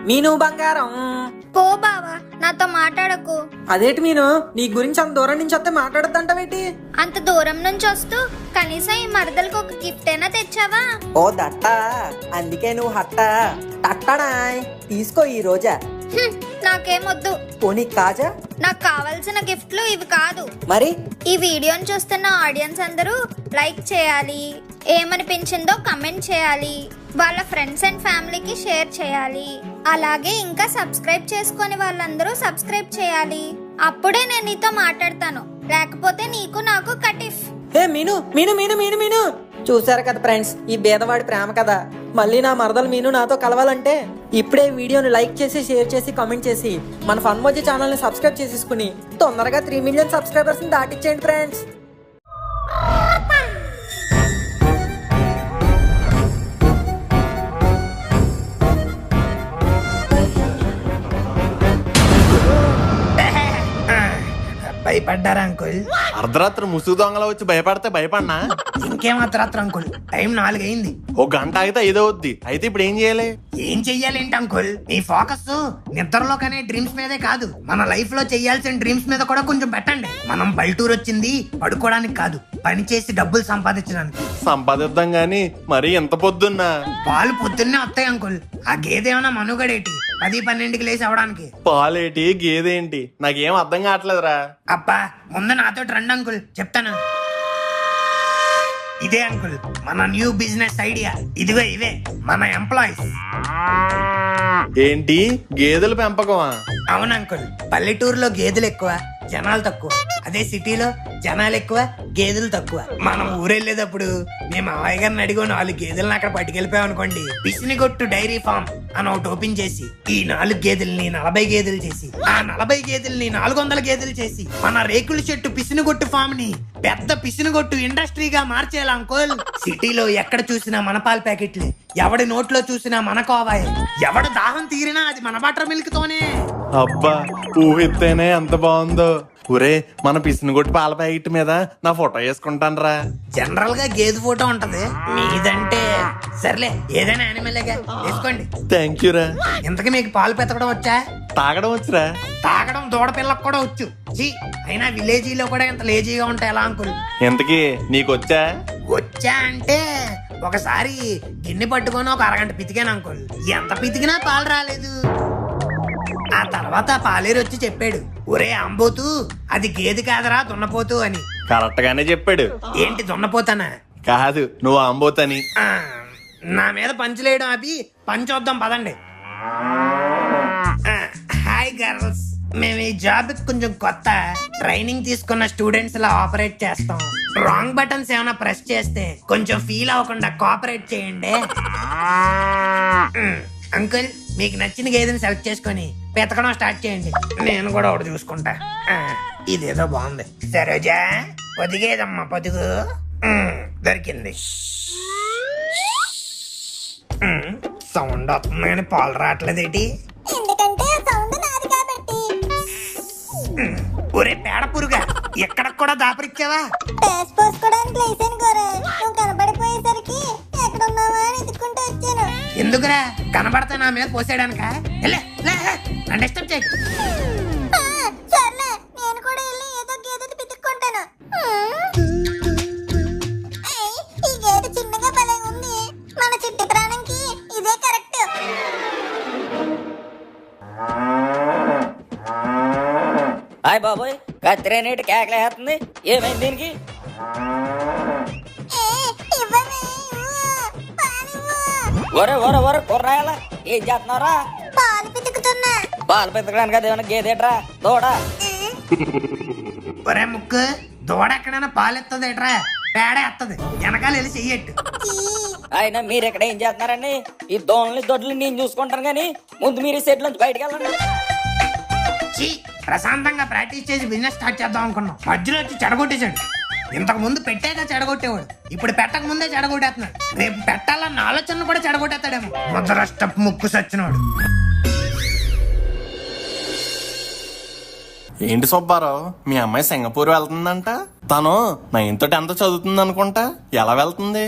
మీను బంగారం. పో బావా, నాతో మాట్లాడకు. అదేంటి మీను, నీ గురించి అంత దూరం నుంచి వస్తే మాట్లాడద్దంటావేటి? అంత దూరం నుంచి వస్తూ కనీసం ఈ మరదలకు ఒక గిఫ్ట్ అయినా తెచ్చావా? ఓ దట్ట, అందుకే నువ్వు హట్ట టట్టడాయ్. తీసుకో ఈ రోజా. నాకేమొద్దు. పోనీ కాజా. నాకు కావాల్సిన గిఫ్ట్లు ఇవి కాదు. మరి ఈ వీడియోని చూస్తున్న ఆడియన్స్ అందరూ లైక్ చేయాలి, ఏమనిపించిందో కమెంట్ చేయాలి, వాళ్ళ ఫ్రెండ్స్ అండ్ ఫ్యామిలీకి షేర్ చేయాలి. అలాగే ఇంకా సబ్స్క్రైబ్ చేసుకొని వాళ్ళందరూ సబ్స్క్రైబ్ చేయాలి. అప్పుడే నేను నీతో మాట్లాడతాను, లేకపోతే నీకు నాకు కటిఫ్. హే మీను మీను మీను మీను మీను, చూసారు కదా ఫ్రెండ్స్, ఈ బేదవాడి ప్రేమ కదా. మళ్ళీ నా మరదలు మీను నాతో కలవాలంటే ఇప్పుడే వీడియోని లైక్ చేసి, షేర్ చేసి, కామెంట్ చేసి మన ఫన్ మోజీ ఛానల్ని సబ్స్క్రైబ్ చేసేసుకుని తొందరగా 3 మిలియన్ సబ్స్క్రైబర్స్ని దాటిచ్చేయండి ఫ్రెండ్స్. భయపడ్డారా అంకుల్? అర్ధరాత్రి ముసుగు దొంగల వచ్చి భయపడితే భయపడినా? ఇంకేం అర్ధరాత్రి అంకుల్, టైం 4 అయింది. ఒక గంట అయితే 5 అవుద్ది. అయితే ఇప్పుడు ఏం చేయాలి? ఏం చెయ్యాలేంటి అంకుల్, మీ ఫోకస్ నిద్రలో కానీ డ్రీమ్స్ మీదే కాదు, మన లైఫ్ లో చెయ్యాల్సిన డ్రీమ్స్ మీద కూడా కొంచెం పెట్టండి. మనం పల్లెటూరు వచ్చింది పడుకోవడానికి కాదు, పని చేసి డబ్బులు సంపాదించడానికి. సంపాదిద్దాం గాని మరి ఎంత పొద్దున్నా? పాలు పొద్దున్నే వస్తాయి అంకుల్. ఆ గేదె ఏమైనా మనుగడేటి 10-12కి లేచి అవడానికి? పాలేటి గేదేంటి నాకేం అర్థం కావట్లేదురా. అబ్బా, ముందు నాతో రండి అంకుల్, చెప్తాను. ఇదే అంకుల్ మన న్యూ బిజినెస్ ఐడియా. ఇదిగో ఇవే మన ఎంప్లాయీస్. ఏంటి గేదెల పెంపకమా? అవును అంకుల్, పల్లెటూరులో గేదెలు ఎక్కువ, జనాలు తక్కువ. అదే సిటీలో జనాలు ఎక్కువ, గేదెలు తక్కువ. మనం ఊరెళ్ళేటప్పుడు మేము అమ్మాయి గారిని అడిగో 4 గేదెలను అక్కడ పట్టుకెళ్ళిపోయాం అనుకోండి, పిసినిగొట్టు డైరీ ఫామ్ అని ఒకటి ఓపెన్ చేసి ఈ 4 గేదెల్ని 40 గేదెలు చేసి, ఆ 40 గేదెల్ని 400 గేదెలు చేసి, మన రేకుల చెట్టు పిసినిగొట్టు ఫామ్ ని పెద్ద పిసినిగొట్టు ఇండస్ట్రీగా మార్చేయాలి అంకుల్. సిటీలో ఎక్కడ చూసినా మన పాల ప్యాకెట్లే, ఎవడి నోట్లో చూసినా మన కోవాయే, ఎవడ దాహం తీరినా అది మన బటర్ మిల్క్ తోనే. అబ్బా, ఊహిస్తేనే ఎంత బాగుందో. ఒరే, మన పిసినగొట్టి పాల ప్యాకెట్ మీద నా ఫోటో వేసుకుంటాను రా. జనరల్ గా గేదె ఫోటో ఉంటది, మీదంటే సర్లే ఏదైనా యానిమల్గా వేసుకోండి. థ్యాంక్ యూ రా. ఇంతకీ మీకు పాలు పెతకడం వచ్చా? తాగడం వచ్చురా. తాగడం దూడ పిల్లకు కూడా వచ్చు. అయినా విలేజీలో కూడా ఇంత లేజీగా ఉంటాయి ఎలా అంకుల్? ఇంతకీ నీకొచ్చా? వచ్చా అంటే ఒకసారి గిన్నె పట్టుకొని ఒక అరగంట పితికాను అంకుల్. ఎంత పితికినా పాలు రాలేదు. ఆ తర్వాత పాలేరు వచ్చి చెప్పాడు, ఒరే అంబోతు, అది గేదె కాదరా దున్నపోతు అని. కరెక్ట్ గానే చెప్పాడు. ఏంటి దున్నపోతానా? కాదు, నువ్వు అంబోతని. నా మీద పంచులేయడం ఆపి పని చూద్దాం పదండి. హాయ్ గర్ల్స్, మేము ఈ జాబ్ కొంచెం కొత్త, ట్రైనింగ్ తీసుకున్న స్టూడెంట్స్ లా ఆపరేట్ చేస్తాం. రాంగ్ బటన్స్ ఏమైనా ప్రెస్ చేస్తే కొంచెం ఫీల్ అవ్వకుండా కోఆపరేట్ చేయండి. అంకుల్, మీకు నచ్చిన గేదెని సెలెక్ట్ చేసుకొని పెతకడం స్టార్ట్ చేయండి, నేను కూడా ఒకటి చూసుకుంటా. ఇదేదో బాగుంది. సరోజా, పొదిగేదమ్మా పొదుగు. దొరికింది. సౌండ్ వస్తుంది కానీ పాలు రావట్లేదేటి? ఒరే పేడ పురుగా, ఎక్కడ కూడా దాపరిచ్చావా? ఎందుకురా, కనబడతా నా మీద పోసేయడానిక? డిస్టర్బ్ చేయి. హాయ్ బాబోయ్, కత్తిరేనేటి కేకలేస్తుంది, ఏమైంది దీనికి? ఒరే ఒరే ఒరే కుర్రాయాల, ఏం చేస్తున్నారా? పాలు పితుకుతున్నా. పాలు పెతకడానికి అదేమన్నా గేదేట్రా, దూడ? ఒరే ముక్కు, దూడ ఎక్కడైనా పాలు ఎత్తదేట్రా, పేడ ఎత్తది, వెనకాల వెళ్ళి చెయ్యట్టు. అయినా మీరు ఎక్కడ ఏం చేస్తున్నారండి? ఈ దోణలు దొడ్లు నేను చూసుకుంటాను కానీ ముందు మీరు ఈ సెట్ నుంచి బయటకు వెళ్ళండి. ప్రశాంతంగా ప్రాక్టీస్ చేసి బిజినెస్ స్టార్ట్ చేద్దాం అనుకున్నాం, మధ్యలో వచ్చి చెడగొట్టేశాడు. ఇంతకు ముందు పెట్టాక చెడగొట్టేవాడు, ఇప్పుడు పెట్టక ముందే చెడగొట్టేస్తున్నాడు. రేపు పెట్టాలన్న ఆలోచనలు కూడా చెడగొట్టేస్తాడేమో. ముద్ర ముక్కు సచ్చినవాడు. ఏంటి సుబ్బారావు, మీ అమ్మాయి సింగపూర్ వెళ్తుందంట? తను 9th 10th చదువుతుంది అనుకుంటా. ఎలా వెళ్తుంది?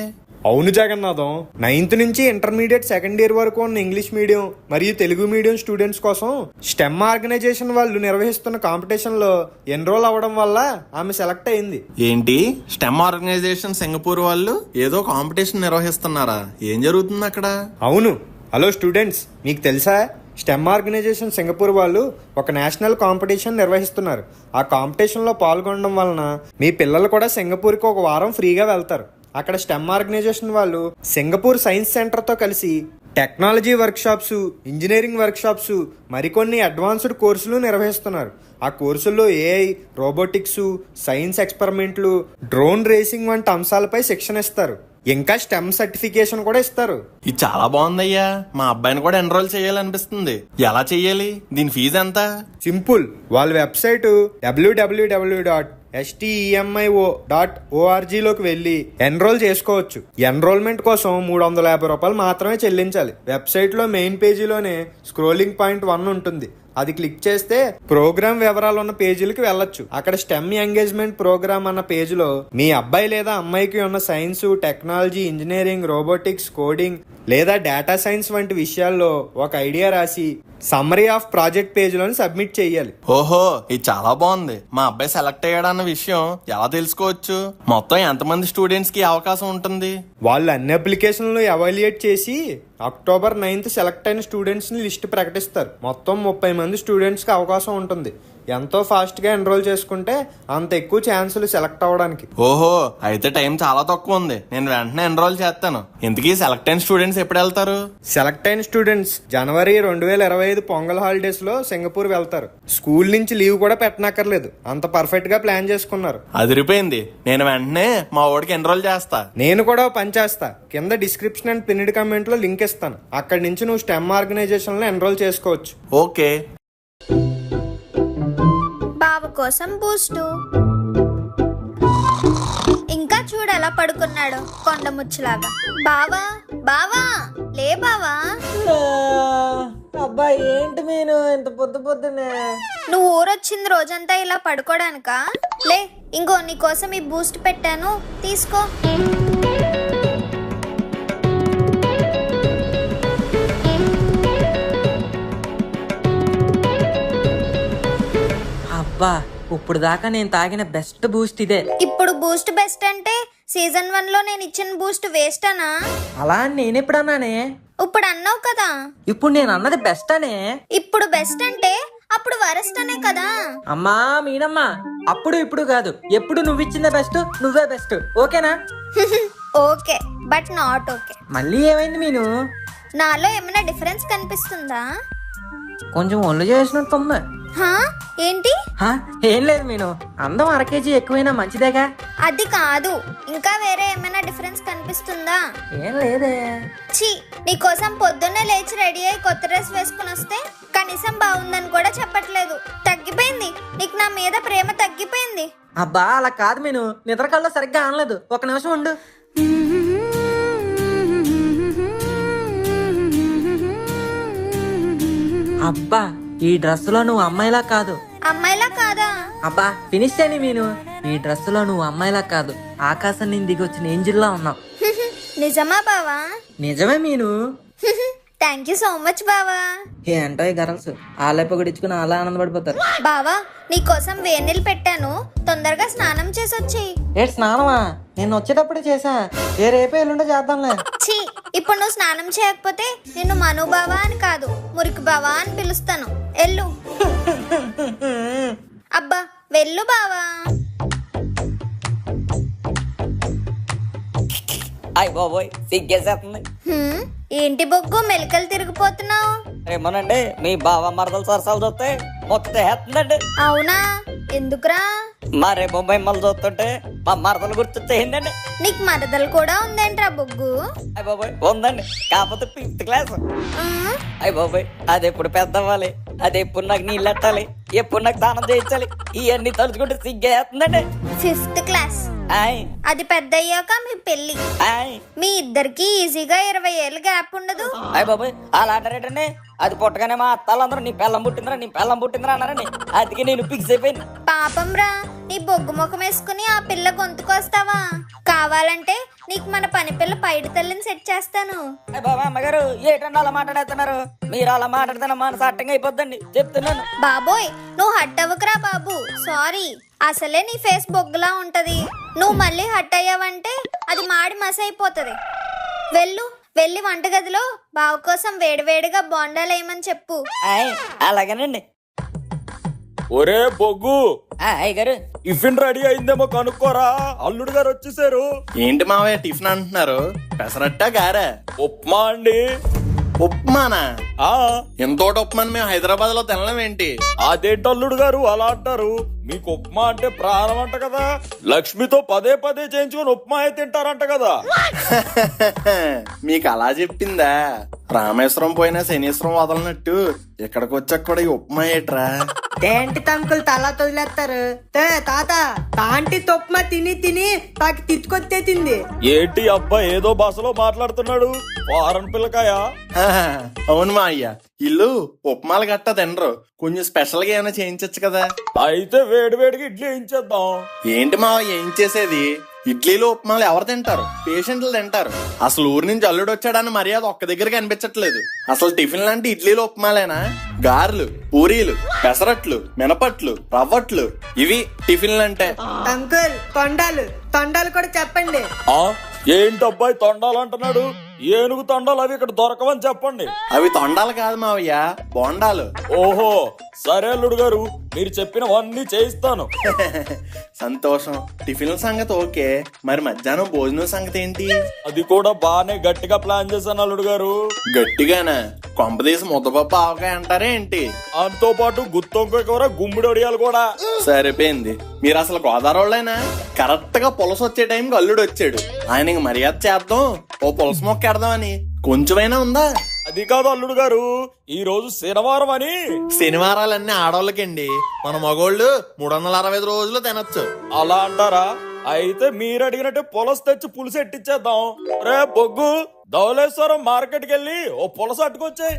అవును జగన్నాథం, 9th నుంచి ఇంటర్మీడియట్ సెకండ్ ఇయర్ వరకు ఉన్న ఇంగ్లీష్ మీడియం మరియు తెలుగు మీడియం స్టూడెంట్స్ కోసం స్టెమ్ ఆర్గనైజేషన్ వాళ్ళు నిర్వహిస్తున్న కాంపిటీషన్ లో ఎన్రోల్ అవ్వడం వల్ల ఆమె సెలెక్ట్ అయింది. ఏంటి స్టెమ్ ఆర్గనైజేషన్ సింగపూర్ వాళ్ళు ఏదో కాంపిటీషన్ నిర్వహిస్తున్నారా? ఏం జరుగుతుంది అక్కడ? అవును. హలో స్టూడెంట్స్, మీకు తెలుసా స్టెమ్ ఆర్గనైజేషన్ సింగపూర్ వాళ్ళు ఒక నేషనల్ కాంపిటీషన్ నిర్వహిస్తున్నారు. ఆ కాంపిటీషన్లో పాల్గొనడం వలన మీ పిల్లలు కూడా సింగపూర్కి ఒక వారం ఫ్రీగా వెళ్తారు. అక్కడ స్టెమ్ ఆర్గనైజేషన్ వాళ్ళు సింగపూర్ సైన్స్ సెంటర్తో కలిసి టెక్నాలజీ వర్క్షాప్స్, ఇంజనీరింగ్ వర్క్షాప్స్, మరికొన్ని అడ్వాన్స్డ్ కోర్సులు నిర్వహిస్తున్నారు. ఆ కోర్సుల్లో ఏఐ, రోబోటిక్స్, సైన్స్ ఎక్స్పెరిమెంట్లు, డ్రోన్ రేసింగ్ వంటి అంశాలపై శిక్షణ ఇస్తారు. ఇంకా స్టెమ్ సర్టిఫికేషన్ కూడా ఇస్తారు. ఇది చాలా బాగుందయ్యా. మా అబ్బాయిని కూడా ఎన్రోల్ చేయాలనిపిస్తుంది. ఎలా చెయ్యాలి? దీని ఫీజు ఎంత? సింపుల్. వాళ్ళ వెబ్సైట్ www.stemio.org లోకి వెళ్ళి ఎన్రోల్ చేసుకోవచ్చు. ఎన్రోల్మెంట్ కోసం 350 రూపాయలు మాత్రమే చెల్లించాలి. వెబ్సైట్ లో మెయిన్ పేజీలోనే స్క్రోలింగ్ పాయింట్ 1 ఉంటుంది. అది క్లిక్ చేస్తే ప్రోగ్రామ్ వివరాలు ఉన్న పేజీలకు వెళ్ళొచ్చు. అక్కడ స్టెమ్ ఎంగేజ్మెంట్ ప్రోగ్రామ్ అన్న పేజీలో మీ అబ్బాయి లేదా అమ్మాయికి ఉన్న science, technology, engineering, robotics, coding లేదా డేటా సైన్స్ వంటి విషయాల్లో ఒక ఐడియా రాసి సమ్మరీ ఆఫ్ ప్రాజెక్ట్ పేజీలోని సబ్మిట్ చేయాలి. ఓహో, ఇది చాలా బాగుంది. మా అబ్బాయి సెలెక్ట్ అయ్యాడన్న విషయం ఎలా తెలుసుకోవచ్చు? మొత్తం ఎంతమంది స్టూడెంట్స్ కి అవకాశం ఉంటుంది? వాళ్ళు అన్ని అప్లికేషన్లు ఎవాల్యుయేట్ చేసి అక్టోబర్ 9th సెలెక్ట్ అయిన స్టూడెంట్స్ ని లిస్ట్ ప్రకటిస్తారు. మొత్తం 30 మంది స్టూడెంట్స్ కి అవకాశం ఉంటుంది. ఎంతో ఫాస్ట్ గా ఎన్రోల్ చేసుకుంటే అంత ఎక్కువ ఛాన్సులు సెలెక్ట్ అవ్వడానికి. ఓహో, అయితే టైం చాలా తక్కువ ఉంది. నేను వెంటనే ఎన్రోల్ చేస్తాను. ఇంతకీ సెలెక్ట్ అయిన స్టూడెంట్స్ ఎప్పుడు వెళ్తారు? సెలెక్ట్ అయిన స్టూడెంట్స్ జనవరి 2025 పొంగల్ హాలిడేస్ లో సింగపూర్ వెళ్తారు. స్కూల్ నుంచి లీవ్ కూడా పెట్టనక్కర్లేదు. అంత పర్ఫెక్ట్ గా ప్లాన్ చేసుకున్నారు. అదిరిపోయింది. నేను వెంటనే మా వాడికి ఎన్రోల్ చేస్తా. నేను కూడా పని చేస్తా. కింద డిస్క్రిప్షన్ అండ్ పిన్నిడ్ కమెంట్ లో లింక్ ఇస్తాను. అక్కడి నుంచి నువ్వు స్టెమ్ ఆర్గనైజేషన్ లో ఎన్రోల్ చేసుకోవచ్చు. ఓకే. బావ కోసం బూస్టు. ఇంకా చూడు ఎలా పడుకున్నాడు కొండ ముచ్చులాగా. బావా బావా, లే బావా. అబ్బా ఏంటి మీను ఇంత పొద్దునే? నువ్వు ఊరొచ్చింది రోజంతా ఇలా పడుకోడానికా? లే, ఇంకో నీకోసం ఈ బూస్ట్ పెట్టాను, తీసుకో. అబ్బా ఇప్పుడు దాకా నేను తాగిన బెస్ట్ బూస్ట్ ఇదే. ఇప్పుడు బూస్ట్ బెస్ట్ అంటే సీజన్ 1 లో నేను ఇచ్చిన బూస్ట్ వేస్ట్ అనా? అలా అని నేను ఎప్పుడు అన్నానే? ఇప్పుడు అన్నావు కదా. ఇప్పుడు నేను అన్నది బెస్ట్ అనే. ఇప్పుడు బెస్ట్ అంటే అప్పుడు వరస్ట్ అనే కదా. అమ్మా మీనమ్మా, అప్పుడు ఇప్పుడు కాదు, ఎప్పుడు నువ్వు ఇచ్చిందే బెస్ట్, నువ్వే బెస్ట్. ఓకేనా? Okay, but not okay. మళ్ళీ ఏమైంది మీను? నాలో ఏమైనా డిఫరెన్స్ కనిపిస్తుందా? కొంచెం ఒళ్ళు చేసినట్టుంది. హా? ఏంటి? హా, ఏం లేదు మీను, అందం 1 kg ఎక్కువైనా మంచిదేగా. అది కాదు, ఇంకా వేరే ఏమైనా డిఫరెన్స్ కనిపిస్తుందా? ఏం లేదే. ఛీ, నీకోసం పొద్దున్నే లేచి రెడీ అయ్యి కొత్త డ్రెస్ వేసుకుని వస్తే కనీసం బాగుందని కూడా చెప్పట్లేదు. తగ్గిపోయింది నీకు నా మీద ప్రేమ, తగ్గిపోయింది. అబ్బా అలా కాదు మీను, నిద్ర కల్లో సరిగ్గా అనలేదు. 1 నిమిషం ఉండు. అబ్బా ఈ డ్రెస్ లో నువ్వు అమ్మాయిలా కాదు. అమ్మాయిలా కాదా? అబ్బా ఫినిష్ చేయని మీను, ఈ డ్రెస్ లో నువ్వు అమ్మాయిలా కాదు, ఆకాశం నుంచి దిగి వచ్చిన ఏంజిల్లా ఉన్నావు. నిజమా బావా? నిజమే మీను. థ్యాంక్ యూ సో మచ్ బావా. ఏంటో ఈ గర్ల్స్ ఆలే పొగిడించుకుని అలా ఆనందపడిపోతారు. బావా, నీకోసం వేడినీళ్ళు పెట్టాను, తొందరగా స్నానం చేసి వచ్చేయి. ఏంటి స్నానమా? నేను వచ్చేటప్పుడే చేసా. రేపే ఎల్లుండో చేద్దాంలే. ఛీ, ఇప్పుడు నువ్వు స్నానం చేయకపోతే నిన్ను మను బావా అని కాదు, మురికి బావా అని పిలుస్తాను. ఎల్లు. అబ్బా వెళ్ళు బావా. అయ్య బాబోయ్, సిగ్గేసేస్తుంది. ఏంటి బొగ్గు మెలికలు తిరిగిపోతున్నావు? ఏమోనండి, మీ బావ మరదలు సరసాలు చూస్తే మొత్తం వేస్తుందండి. అవునా? ఎందుకురా? మరే బొంబాయి మళ్ళీ చూస్తుంటే మా మరదలు గుర్తొచ్చేయండి. నీకు మరదలు కూడా ఉందేంట్రా బొగ్గు? అయ్య బాబోయ్ ఉందండి, కాకపోతే 5th క్లాస్. అయ్య బాబోయ్, అది ఎప్పుడు పెద్ద అవ్వాలి, అది ఎప్పుడు నాకు నీళ్ళు ఎట్టాలి, ఎప్పుడు నాకు దానం చేయించాలి, ఇవన్నీ తలుచుకుంటే సిగ్గేస్తుందండి. 5th class. అది పెద్ద అయ్యాక మీ పెళ్లి. మీ ఇద్దరికి ఈజీగా 20 ఏళ్ళు గ్యాప్ ఉండదు. అయ్య బాబోయ్, అలా అంటారేటండి. అది పుట్టగానే మా అత్తాలందరూ నీ పెళ్ళం పుట్టిందిరా, నీ పెళ్ళం పుట్టిందిరా అన్నారండి. అందుకే నేను ఫిక్స్ అయిపోయింది. పాపం రా, నీ బొగ్గు ముఖం వేసుకుని ఆ పిల్ల గొంతుకొస్తావా? కావాలంటే నీకు మన పని పిల్ల పైడి తల్లిని సెట్ చేస్తాను. అయ్య బాబా అమ్మగారు ఏటన్నా అలా మాట్లాడేస్తున్నారు? మీరు అలా మాట్లాడితే మనసు అట్టంగా అయిపోద్దండి చెప్తున్నాను. బాబోయ్ నువ్వు హట్ అవ్వకురా బాబు, సారీ. అసలే నీ ఫేస్ బొగ్గులా ఉంటది, నువ్వు మళ్ళీ హట్ అయ్యావంటే అది మాడి మస అయిపోతుంది. వెళ్ళి వంటగదిలో బావ కోసం వేడివేడిగా బోండాలు వేయమని చెప్పు. ఆయ్, అలాగేనండి. ఒరే బొగ్గు, అయ్యగారు టిఫిన్ రెడీ అయిందేమో కనుక్కోరా, అల్లుడు గారు వచ్చేసారు. ఏంటి మావయ్య టిఫిన్ అంటున్నారు? పెసరట్టా గారా? ఉప్మా అండి. ఉప్మానా? ఆ ఎంతోటి ఉప్మాని మేము హైదరాబాద్ లో తినలేం ఏంటి? అదేంటి అల్లుడు గారు అలా అంటారు? మీకు ఉప్మా అంటే ప్రాణం అంట కదా, లక్ష్మితో పదే పదే చేయించుకొని ఉప్మా అయితే తింటారంట కదా. మీకు అలా చెప్పిందా? రామేశ్వరం పోయినా శనీశ్వరం వదలనట్టు ఇక్కడికి వచ్చాక కూడా ఈ ఉప్మా ఏట్రా? ఏంటి తమ్ముకులు తలా తొదిలేస్తారు? తాత తాంటి తొప్మా తిని తిని తాకి తిట్టుకొచ్చేసింది. ఏంటి అబ్బా ఏదో భాషలో మాట్లాడుతున్నాడు? వారన్ పిల్లకాయ. అవును మా అయ్య, ఇల్లు ఉప్మాలు గట్టా తినరు, కొంచెం స్పెషల్ గా ఏమైనా చేయించచ్చు కదా. అయితే వేడి వేడికి ఇడ్లీ వేయించేద్దాం. ఏంటి మా ఏం చేసేది? ఇడ్లీలు ఉప్మాలు ఎవరు తింటారు? పేషెంట్లు తింటారు. అసలు ఊరి నుంచి అల్లుడు వచ్చాడని మర్యాద ఒక్క దగ్గర కనిపించట్లేదు. అసలు టిఫిన్ లాంటి ఇడ్లీలు ఉప్మాలేనా? గారెలు, పూరీలు, పెసరట్లు, మినపట్లు, రవ్వట్లు, ఇవి టిఫిన్లు అంటే. అంకుల్ తొండాలు కూడా చెప్పండి. ఆ ఏంటబ్బాయి తొండాలు అంటున్నాడు? ఏనుగు తొండాలు అవి ఇక్కడ దొరకవని చెప్పండి. అవి తొండాలు కాదు మావయ్య, బోండాలు. ఓహో సరే అల్లుడు గారు, మీరు చెప్పినవన్నీ చేయిస్తాను. సంతోషం. టిఫిన్ల సంగతి ఓకే, మరి మధ్యాహ్నం భోజనం సంగతి ఏంటి? అది కూడా బానే గట్టిగా ప్లాన్ చేశాను అల్లుడు గారు. గట్టిగానా? కొంపదీసి ముద్దపప్పు ఆవకాయ అంటారే ఏంటి? దాంతో పాటు గుత్తొంకాయ కూర, గుమ్మిడి వడియాలు కూడా. సరిపోయింది. మీరు అసలు గోదావరి వాళ్ళైనా? కరెక్ట్ గా పులస వచ్చే టైంకి అల్లుడు వచ్చాడు. ఆయనకి మర్యాద చేద్దాం, ఓ పులస మొక్క ఎడదామని కొంచెమైనా ఉందా? అది కాదు అల్లుడు గారు, ఈ రోజు శనివారం అని. శనివారాలన్నీ ఆడవాళ్ళకండి, మన మగోళ్ళు 365 రోజులు తినొచ్చు. అలా అంటారా? అయితే మీరు అడిగినట్టే పులస తెచ్చి పులుసు ఎట్టిచ్చేద్దాం. రే బొగ్గు, ధవళేశ్వరం మార్కెట్కి వెళ్ళి ఓ పులస అట్టుకొచ్చాయి.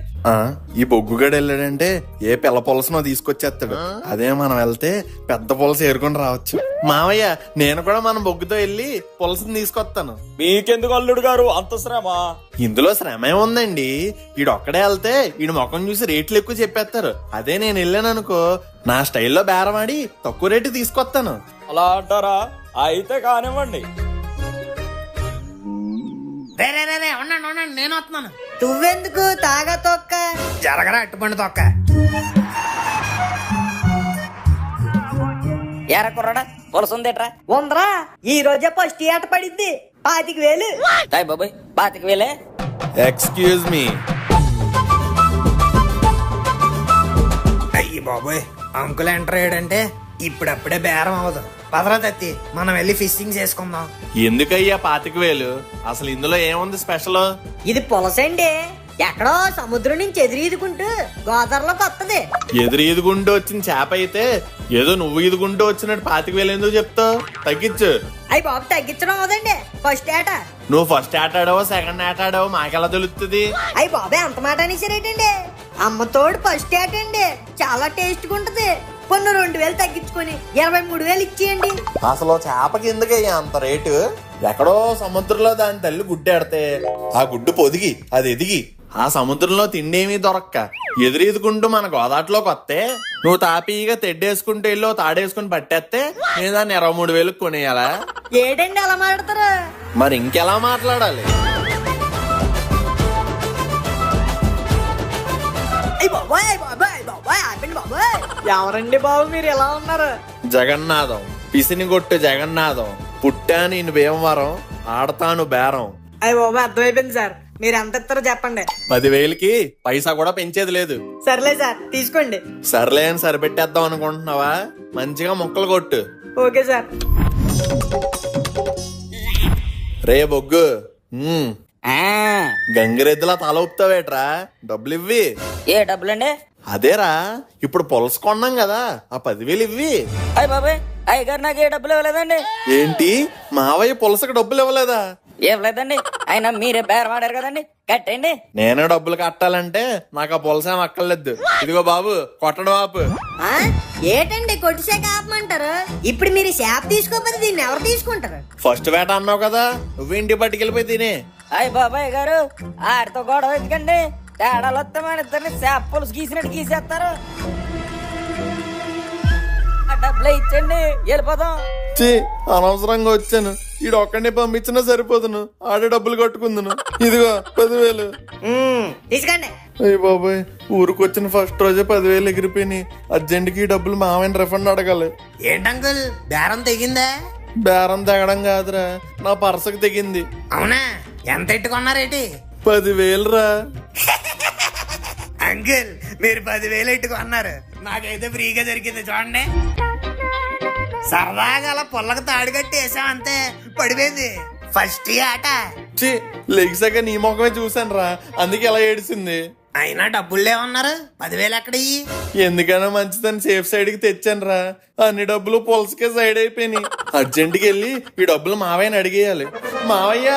ఈ బొగ్గుగాడు వెళ్ళాడంటే ఏ పిల్ల పులసనో తీసుకొచ్చేస్తాడు. అదే మనం వెళ్తే పెద్ద పులస ఏరుకొని రావచ్చు. మావయ్య, నేను కూడా మన బొగ్గుతో వెళ్ళి పులసని తీసుకొస్తాను. మీకెందుకు అల్లుడు గారు అంత శ్రమ? ఇందులో శ్రమ ఏముందండి? ఈడొక్కడే వెళ్తే ఈడు ముఖం చూసి రేట్లు ఎక్కువ చెప్పేస్తారు. అదే నేను వెళ్ళాను అనుకో, నా స్టైల్లో బేరమాడి తక్కువ రేటు తీసుకొస్తాను. అలా అంటారా? అయితే కానివ్వండి. ఉండండి నేను వస్తున్నాను. నువ్వెందుకు తాగా తొక్క? జరగరా అట్టుపండు తొక్క. ఎర కుర్రాడా పులస ఉందేట్రా? ఉందరా, ఈ రోజే ఫస్ట్ ఆట పడింది. 25,000. అయ్య బాబాయ్ 25,000? Excuse me. అయ్యి బాబోయ్, అంకుల్ ఎంటర్ అయ్యాడంటే ఇప్పుడప్పుడే బేరం అవ్వదు. పదరా తత్తి, మనం వెళ్ళి ఫిషింగ్ చేసుకుందాం. ఎందుకయ్యా 25,000? అసలు ఇందులో ఏముంది స్పెషల్? ఇది పులసండి, ఎక్కడో సముద్రం నుంచి ఎదురీదుకుంటూ గోదావరిలోకి వస్తది. ఎదురు ఈదుకుంటూ వచ్చిన చేప అయితే ఏదో నువ్వు ఈదుకుంటూ వచ్చినట్టు 25,000 ఎందుకు చెప్తావు? తగ్గించు. అయ్యి బాబు తగ్గించడం అవదండి, ఫస్ట్ ఆట. నువ్వు ఫస్ట్ ఆట ఆడావో సెకండ్ ఆట ఆడావో మాకెలా తెలుస్తుంది? అయ్యి బాబే అంత మాట అనేసారేటండి? అమ్మతోడు ఫస్ట్ ఆట అండి, చాలా టేస్ట్గా ఉంటది. కొన్ని 2,000 తగ్గించుకొని 23,000 ఇచ్చేయండి. అసలు చేపకి ఎందుకయ్యా అంత రేటు? ఎక్కడో సముద్రంలో దాని తల్లి గుడ్డెడితే ఆ గుడ్డు పొదిగి అది ఎదిగి ఆ సముద్రంలో తిండేమీ దొరక్క ఎదురీదుకుంటూ మన గోదాట్లోకి వస్తే నువ్వు తాపీగా తెడ్డేసుకుంటూ వెళ్ళి తాడేసుకుని పట్టేస్తే నేను దాన్ని 23,000 కొనేయాలా? ఏడండి అలా మాట్లాడతారు? మరి ఇంకెలా మాట్లాడాలి? ఎవరండి బాబు మీరు ఎలా ఉన్నారు? జగన్నాథం, పిసినిగొట్టు జగన్నాథం, పుట్టాను ఇన్ని భీమవరం, ఆడతాను బేరం. అయ్యి బాబు అర్థమైపోయింది సార్, మీరు ఎంత ఇస్తారో చెప్పండి. 10,000కి పైసా కూడా పెంచేది లేదు. సర్లే సార్, తీసుకోండి. సర్లే అని సరిపెట్టేద్దాం అనుకుంటున్నావా? మంచిగా ముక్కలు కొట్టు. Okay sir. రే బొగ్గు, ఆ, గంగిరెద్దులా తల ఊపుతావేట్రా? డబ్బులు ఇవ్వి. ఏ డబ్బులండి? అదేరా, ఇప్పుడు పులస కొన్నాం కదా, ఆ 10,000 ఇవ్వి. అయ్య బాబాయ్, అయ్యగారు నాకు ఏ డబ్బులు ఇవ్వలేదండి. ఏంటి మావయ్య పులసకి డబ్బులు ఇవ్వలేదా? ఏం లేదండి, అయినా మీరే బేరం ఆడారు కదండి, కట్టండి. నేను డబ్బులు కట్టాలంటే నాకు ఆ పులసేం అక్కర్లేదు. ఇదిగో బాబు కొట్టడం ఆపు. ఆ? ఏటండి కొట్టిసాక ఆపమంటారు? ఇప్పుడు మీరు షాప్ తీసుకోకపోతే దీన్ని ఎవరు తీసుకుంటారు? ఫస్ట్ వేట అన్నావు కదా, నువ్వు ఇంటి పట్టుకెళ్ళిపోయి తినే. అయ్య బాబాయ్ గారు, ఆడితో గొడవ ఎందుకండి? తేడాలు వస్తే మన ఇద్దరిని చేప పులుసు గీసినట్టు గీసేస్తారు. ఆ డబ్బులు ఇచ్చండి, వెళ్ళిపోదాం. ఛీ, అనవసరంగా వచ్చాను. ఈడు ఒక్కడిని పంపించినా సరిపోతును, ఆడే డబ్బులు కట్టుకుందును. ఇదిగో 10,000. తీసుకోండి. అయ్య బాబాయ్, ఊరికి వచ్చిన ఫస్ట్ రోజే 10,000 ఎగిరిపోయినాయి. అర్జెంట్కి ఈ డబ్బులు మామయ్య రిఫండ్ అడగాలి. ఏంటంకుల్ బేరం తెగిందా? బేరం తెగడం కాదురా, నా పర్సకు తెగింది. అవునా? ఎంత ఎట్టుకున్నారేటి? 10,000 రా. అంకుల్ మీరు 10,000 ఎట్టుకున్నారు, నాకైతే ఫ్రీగా దొరికింది చూడండి. సరదాగా అలా పొల్లకి తాడు కట్టి వేసాం అంతే, పడిపోయింది. ఫస్ట్ ఆట. ఛీ, లెగ్సాక నీ ముఖమే చూసాను రా, అందుకే ఇలా ఏడిసింది. అయినా డబ్బులు లేవన్నారు, 10,000 ఎక్కడయ్యి? ఎందుకైనా మంచిదని సేఫ్ సైడ్ కి తెచ్చాను రా. అన్ని డబ్బులు పొలసకే సైడ్ అయిపోయినాయి. అర్జెంట్కి వెళ్ళి ఈ డబ్బులు మావయ్యని అడిగేయాలి. మావయ్య,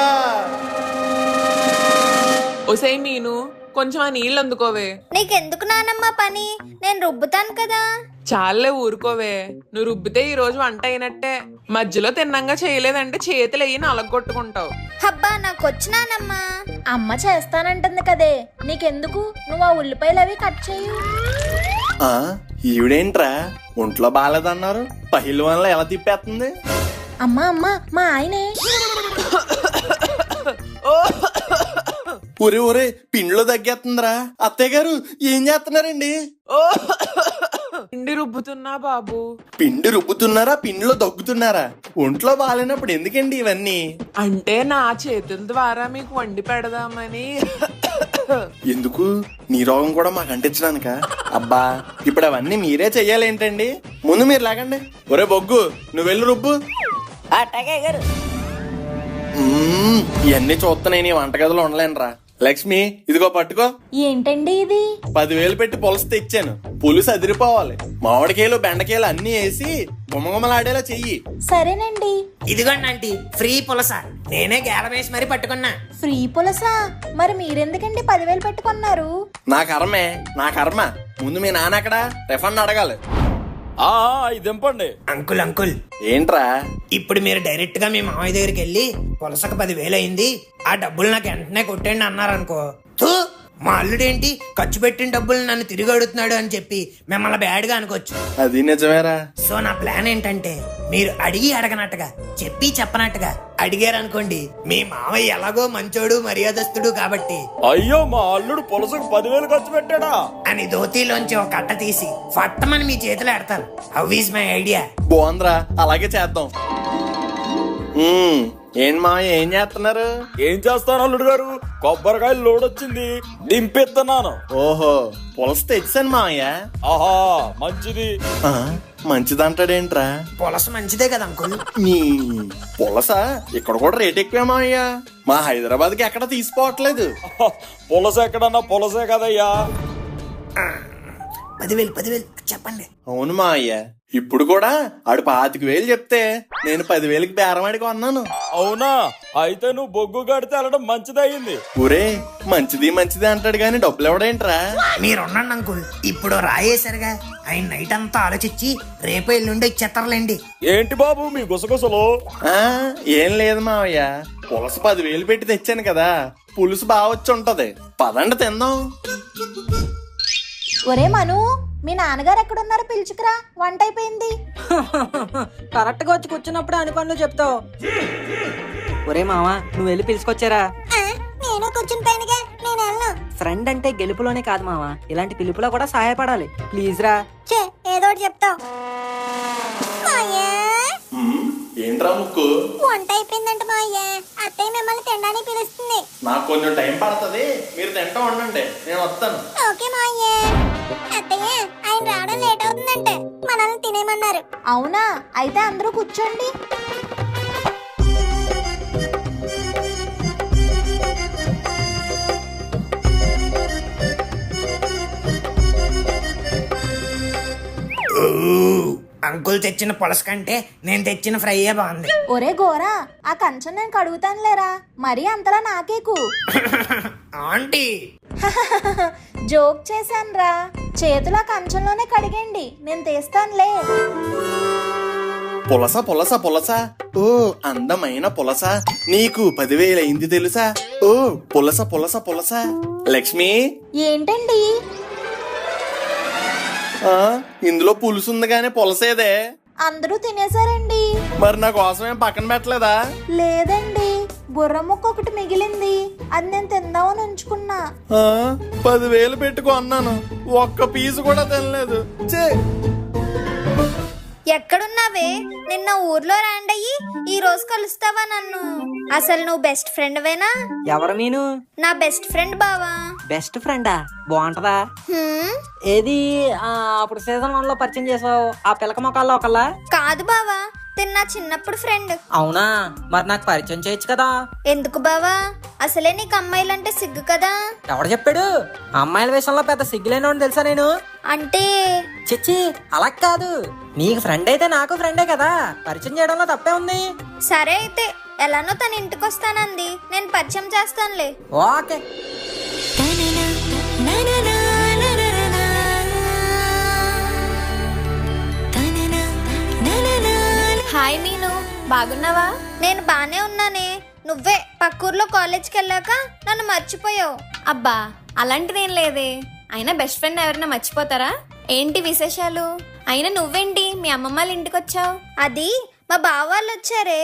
ఒసే మీను, కొంచెం ఆ నీళ్ళు అందుకోవే. నీకెందుకు నానమ్మ పని, నేను రుబ్బుతాను కదా. చాలే ఊరుకోవే, నువ్వు రుబ్బితే ఈ రోజు వంట అయినట్టే. మధ్యలో తిన్నంగా చేయలేదంటే చేతులు అయ్యి నలగొట్టుకుంటావు. హబ్బా నాకు వచ్చినానమ్మా. అమ్మ చేస్తానంటుంది కదే, నీకెందుకు? నువ్వు ఆ ఉల్లిపాయలు అవి కట్ చేయు. ఈవిడేంట్రా ఒంట్లో బాగాలేదన్నారు, పహిల్ వల్ల ఎలా తిప్పేస్తుంది? అమ్మా అమ్మా, మా ఆయనే. ఒరే ఒరే, పిండిలో తగ్గేస్తుందిరా. అత్తయ్య గారు ఏం చేస్తున్నారండి? పిండి రుబ్బుతున్నా బాబు. పిండి రుబ్బుతున్నారా, పిండిలో దగ్గుతున్నారా? ఒంట్లో బాగాలేనప్పుడు ఎందుకండి ఇవన్నీ? అంటే నా చేతుల ద్వారా మీకు వండి పెడదామని. ఎందుకు? నీ రోగం కూడా మాకు అంటించడానిక? అబ్బా, ఇప్పుడు అవన్నీ మీరే చెయ్యాలేంటండి? ముందు మీరు లాగండి. ఒరే బొగ్గు, నువ్వు వెళ్ళి రుబ్బు. అట్టగే గారు. ఇవన్నీ చూస్తున్నాయి, నీ వంటగదిలో ఉండలేనురా. లక్ష్మి, ఇదిగో పట్టుకో. ఏంటండి ఇది? 10,000 పెట్టి పులుసు తెచ్చాను. పులుసు అదిరిపోవాలి. మామిడికాయలు బెండకాయలు అన్ని వేసి గుమగుమలాడేలా చెయ్యి. సరేనండి. ఇదిగోండి ఆంటీ, ఫ్రీ పులస. నేనే గేలం వేసి మరీ పట్టుకున్నా. ఫ్రీ పులసా? మరి మీరెందుకండి 10,000 పెట్టుకున్నారు? నా కర్మే, నా కర్మ. ముందు మీ నాన్న అక్కడ రిఫండ్ అడగాలి. ఇది దింపండి. అంకుల్ అంకుల్, ఏంట్రా? ఇప్పుడు మీరు డైరెక్ట్ గా మీ మామయ్య దగ్గరికి వెళ్ళి పులసకు 10,000 అయింది, ఆ డబ్బులు నాకు వెంటనే కొట్టండి అన్నారనుకో, మా అల్లుడేంటి ఖర్చు పెట్టిన డబ్బులు నన్ను తిరిగి అడుగుతున్నాడు అని చెప్పి మిమ్మల్ని బ్యాడ్ గా అనుకోవచ్చు. అది నిజమేరా. సో నా ప్లాన్ ఏంటంటే, మీరు అడిగి అడగనట్టుగా చెప్పి చెప్పనట్టుగా అడిగారనుకోండి, మీ మామయ్య ఎలాగో మంచోడు మర్యాదస్తుడు కాబట్టి అయ్యో మా అల్లుడు పులసకు 10,000 ఖర్చు పెట్టాడా అని ధోతీలోంచి ఒక కట్ట తీసి ఫట్టమని మీ చేతిలో ఎడతారు. How is my idea? బాగుందిరా, అలాగే చేద్దాం. ఏం మావయ్య ఏం చేస్తున్నారు? ఏం చేస్తాను అల్లుడు గారు, కొబ్బరికాయలు లోడ్ వచ్చింది, దింపెత్తున్నాను. ఓహో, పులస తెచ్చాను మావయ్య. ఆహా, మంచిది. మంచిదంటాడేంట్రా? పులస మంచిదే కదా అంకుల్. నీ పులస ఇక్కడ కూడా రేట్ ఎక్కువే మావయ్య. మా హైదరాబాద్ కి ఎక్కడ తీసుకోవట్లేదు. పులస ఎక్కడన్నా పులసే కదయ్యా. 10,000 చెప్పండి. అవును మావయ్య, ఇప్పుడు కూడా ఆడు 25,000 చెప్తే నేను 10,000కి బేరమాడి కొన్నాను. అవునా? అయితే నువ్వు బొగ్గు కడితే వెళ్ళడం మంచిదయ్యింది. ఊరే, మంచిది అంటాడు గాని డబ్బులు ఎవడేంట్రా? మీరున్నాను అంకుల్, ఇప్పుడు రాయేసరిగా ఆయన నైట్ అంతా ఆలోచించి రేపు ఎల్లుండి ఇచ్చేస్తారులేండి. ఏంటి బాబు మీ గుసగుసలు? ఏం లేదు మావయ్య, పులస 10,000 పెట్టి తెచ్చాను కదా, పులుసు బాగా వచ్చి ఉంటది. పదండి తిందాం. ఒరే మను, మీ నాన్నగారు ఎక్కడున్నారో పిలుచుకురా, వంట అయిపోయింది. కరెక్ట్ గా వచ్చి కూర్చున్నప్పుడు అన్ని పనులు చెప్తావు. ఒరే మావా, నువ్వు వెళ్ళి పిలుచుకొచ్చారా? నేను కూర్చుని పైనగా నేను వెళ్ళను. ఫ్రెండ్ అంటే గెలుపులోనే కాదు మావా, ఇలాంటి పిలుపులో కూడా సహాయపడాలి. ప్లీజ్ రా. ఏదో ఒకటి చెప్తావు. ఏంట్రా ముక్కు? వంట అయిపోయిందంట మా అయ్యే, అత్తయ్య మిమ్మల్ని తినడానికి పిలుస్తుంది. నాకు కొంచెం టైం పడుతుంది, మీరు తింటా ఉండండి, నేను వస్తాను. ఓకే మా అయ్యే. అత్తయ్య, ఆయన రావడం లేట్ అవుతుందంటే మనల్ని తినేమన్నారు. అవునా? అయితే అందరూ కూర్చోండి. అంకుల్ తెచ్చిన పులస కంటే నేను తెచ్చిన ఫ్రైయే బాగుంది. ఒరే గోరా ఆ కంచం నేను కడుగుతానులేరా, మరీ అంతలా నాకేకు. ఆంటీ జోక్ చేశానురా, చేతుల కంచంలోనే కడిగండి, నేను తీస్తానులే. పులస పులస పులస, ఓ అందమైన పులస, నీకు 10,000 అయింది తెలుసా? ఓ పులస పులస పులస. లక్ష్మి, ఏంటండి? ఇందులో పులుసు ఉంది కానీ పులసేదే. అందరూ తినేసారండి. మరి నా కోసం ఏం పక్కన పెట్టలేదా? లేదండి, బుర్ర ముక్క ఒకటి మిగిలింది, అది నేను తిందామని ఉంచుకున్నా. 10,000 పెట్టుకో అన్నాను, ఒక్క పీసు కూడా తినలేదు. ఛే! ఎక్కడున్నావే? నిన్న ఊర్లో రాండయ్యి ఈ రోజు కలుస్తావా నన్ను? అసలు నువ్వు బెస్ట్ ఫ్రెండ్ వేనా? ఎవరు మీను? నా బెస్ట్ ఫ్రెండ్ బావా. బెస్ట్ ఫ్రెండా? బాగుంటదా? హ్మ్, ఏది అప్పుడు సీజన్ 1 లో పరిచయం చేసావు ఆ పిలక మొక్కల్లో ఒకళ్ళ? కాదు బావా, తిన్నా చిన్నప్పుడు ఫ్రెండ్. అవునా? మరి నాకు పరిచయం చేయొచ్చు కదా. ఎందుకు బావా? అసలే నీకు అమ్మాయిలంటే సిగ్గు కదా. ఎవడు చెప్పాడు? అమ్మాయిల విషయంలో పెద్ద సిగ్గులేనోని తెలుసా నేను? అంటే చిచ్చి అలా కాదు, నీకు ఫ్రెండ్ అయితే నాకు ఫ్రెండే కదా, పరిచయం చేయడంలో తప్పే ఉంది. సరే అయితే ఎలానో తన ఇంటికి వస్తానంది, నేను పరిచయం చేస్తానులే. ఓకే. హాయ్ మీను, బాగున్నావా? నేను బానే ఉన్నానే. నువ్వే పక్కూర్లో కాలేజ్కి వెళ్ళాక నన్ను మర్చిపోయావు. అబ్బా అలాంటిదేం లేదే, అయినా బెస్ట్ ఫ్రెండ్ ఎవరైనా మర్చిపోతారా? ఏంటి విశేషాలు? అయినా నువ్వేంటి మీ అమ్మమ్మ వాళ్ళ ఇంటికి వచ్చావు? అది మా బావ వాళ్ళు వచ్చారే.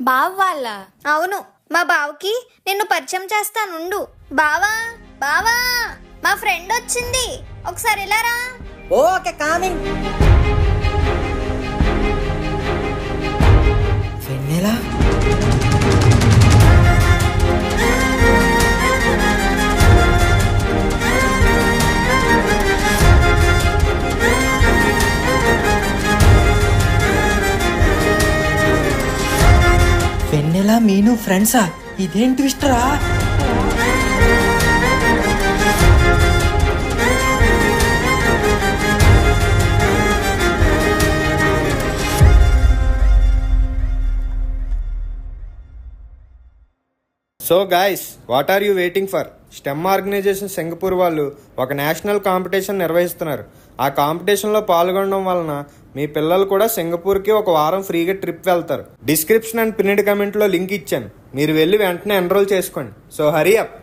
బావ వాళ్ళ? అవును, మా బావకి నిన్ను పరిచయం చేస్తానుండు. బావా బావా, మా ఫ్రెండ్ వచ్చింది, ఒకసారి ఇలా రా. Okay coming. వెన్నెలా? వెన్నెలా మీను ఫ్రెండ్సా? ఇదేం ట్విస్ట్ రా. So guys, what are you waiting for? STEM organization Singapore వాళ్ళు ఒక నేషనల్ కాంపిటీషన్ నిర్వహిస్తున్నారు. ఆ కాంపిటీషన్లో పాల్గొనడం వలన మీ పిల్లలు కూడా సింగపూర్కి ఒక వారం ఫ్రీగా ట్రిప్ వెళ్తారు. డిస్క్రిప్షన్ అండ్ పిన్నిడ్ కమెంట్లో లింక్ ఇచ్చాను, మీరు వెళ్ళి వెంటనే ఎన్రోల్ చేసుకోండి. So hurry up.